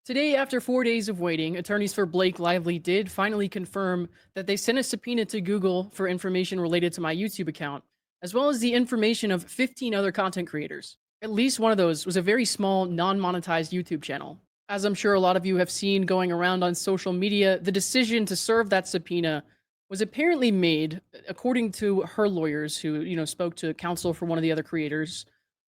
Today, after 4 days of waiting, attorneys for Blake Lively did finally confirm that they sent a subpoena to Google for information related to my YouTube account, as well as the information of 15 other content creators. At least one of those was a very small, non monetized YouTube channel. As I'm sure a lot of you have seen going around on social media, the decision to serve that subpoena was apparently made, according to her lawyers who, spoke to counsel for one of the other creators,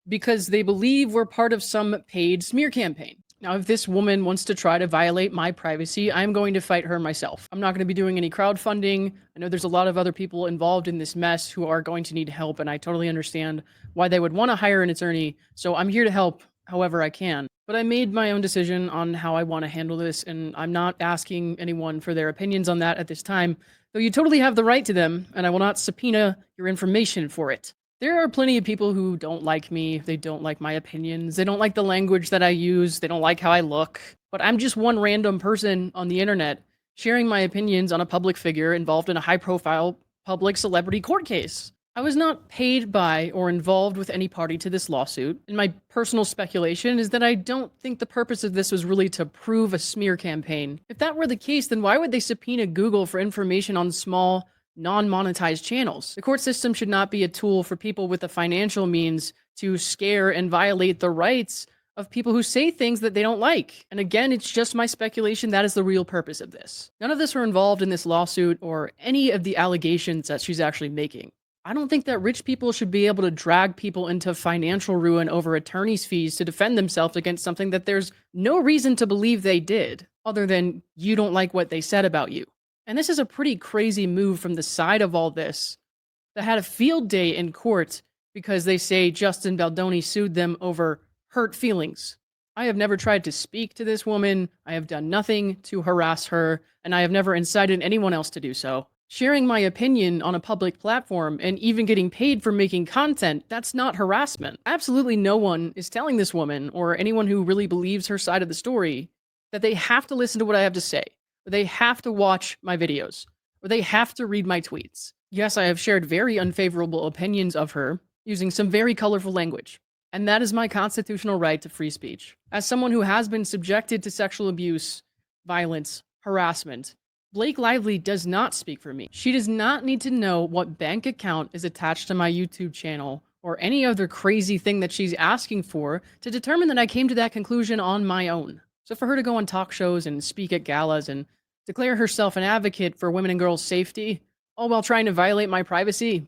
because they believe we're part of some paid smear campaign. Now, if this woman wants to try to violate my privacy, I'm going to fight her myself. I'm not going to be doing any crowdfunding. I know there's a lot of other people involved in this mess who are going to need help, and I totally understand why they would want to hire an attorney. So I'm here to help however I can. But I made my own decision on how I want to handle this, and I'm not asking anyone for their opinions on that at this time, though you totally have the right to them, and I will not subpoena your information for it. There are plenty of people who don't like me. They don't like my opinions. They don't like the language that I use. They don't like how I look. But I'm just one random person on the internet sharing my opinions on a public figure involved in a high profile public celebrity court case. I was not paid by or involved with any party to this lawsuit, and my personal speculation is that I don't think the purpose of this was really to prove a smear campaign. If that were the case, then why would they subpoena Google for information on small, non-monetized channels? The court system should not be a tool for people with the financial means to scare and violate the rights of people who say things that they don't like. And again, it's just my speculation that is the real purpose of this. None of this were involved in this lawsuit or any of the allegations that she's actually making. I don't think that rich people should be able to drag people into financial ruin over attorney's fees to defend themselves against something that there's no reason to believe they did, other than you don't like what they said about you. And this is a pretty crazy move from the side of all this that had a field day in court because they say Justin Baldoni sued them over hurt feelings. I have never tried to speak to this woman. I have done nothing to harass her, and I have never incited anyone else to do so. Sharing my opinion on a public platform and even getting paid for making content, that's not harassment. Absolutely no one is telling this woman or anyone who really believes her side of the story that they have to listen to what I have to say, or they have to watch my videos, or they have to read my tweets. Yes, I have shared very unfavorable opinions of her using some very colorful language, and that is my constitutional right to free speech. As someone who has been subjected to sexual abuse, violence, harassment, Blake Lively does not speak for me. She does not need to know what bank account is attached to my YouTube channel or any other crazy thing that she's asking for to determine that I came to that conclusion on my own. So for her to go on talk shows and speak at galas and declare herself an advocate for women and girls' safety, all while trying to violate my privacy,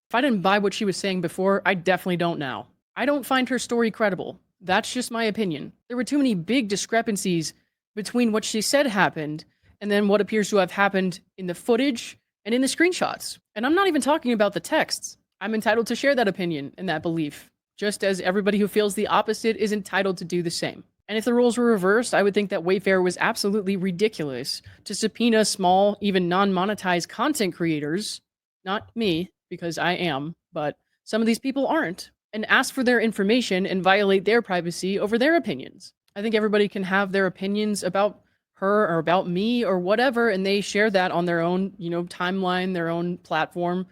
if I didn't buy what she was saying before, I definitely don't now. I don't find her story credible. That's just my opinion. There were too many big discrepancies between what she said happened and then what appears to have happened in the footage and in the screenshots. And I'm not even talking about the texts. I'm entitled to share that opinion and that belief, just as everybody who feels the opposite is entitled to do the same. And if the roles were reversed, I would think that Wayfair was absolutely ridiculous to subpoena small, even non-monetized content creators, not me, because I am, but some of these people aren't, and ask for their information and violate their privacy over their opinions. I think everybody can have their opinions about her or about me or whatever, and they share that on their own, timeline, their own platform.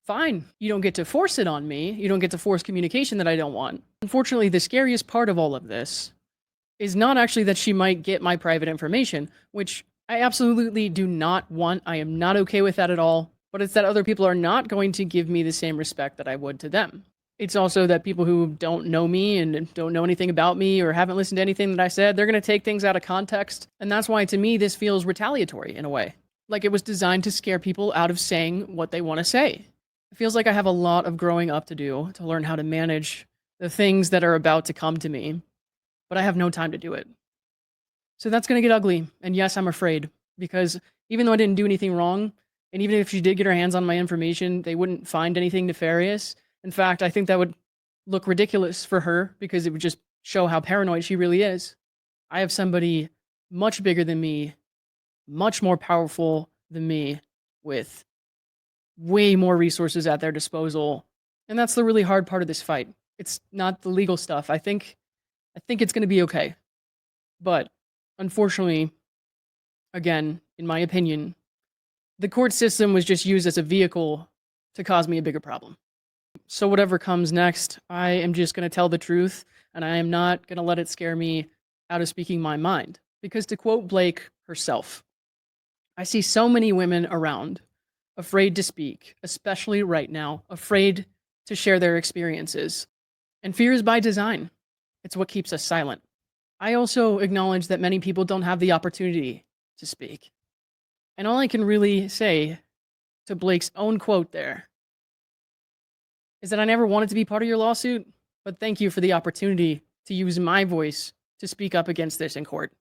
Fine. You don't get to force it on me. You don't get to force communication that I don't want. Unfortunately, the scariest part of all of this is not actually that she might get my private information, which I absolutely do not want. I am not okay with that at all. But it's that other people are not going to give me the same respect that I would to them. It's also that people who don't know me and don't know anything about me or haven't listened to anything that I said, they're going to take things out of context. And that's why, to me, this feels retaliatory in a way. Like it was designed to scare people out of saying what they want to say. It feels like I have a lot of growing up to do to learn how to manage the things that are about to come to me, but I have no time to do it. So that's going to get ugly. And yes, I'm afraid, because even though I didn't do anything wrong, and even if she did get her hands on my information, they wouldn't find anything nefarious. In fact, I think that would look ridiculous for her because it would just show how paranoid she really is. I have somebody much bigger than me, much more powerful than me, with way more resources at their disposal. And that's the really hard part of this fight. It's not the legal stuff. I think it's going to be okay. But unfortunately, again, in my opinion, the court system was just used as a vehicle to cause me a bigger problem. So whatever comes next, I am just going to tell the truth, and I am not going to let it scare me out of speaking my mind. Because to quote Blake herself, I see so many women around afraid to speak, especially right now, afraid to share their experiences. And fear is by design. It's what keeps us silent. I also acknowledge that many people don't have the opportunity to speak. And all I can really say to Blake's own quote there is that I never wanted to be part of your lawsuit, but thank you for the opportunity to use my voice to speak up against this in court.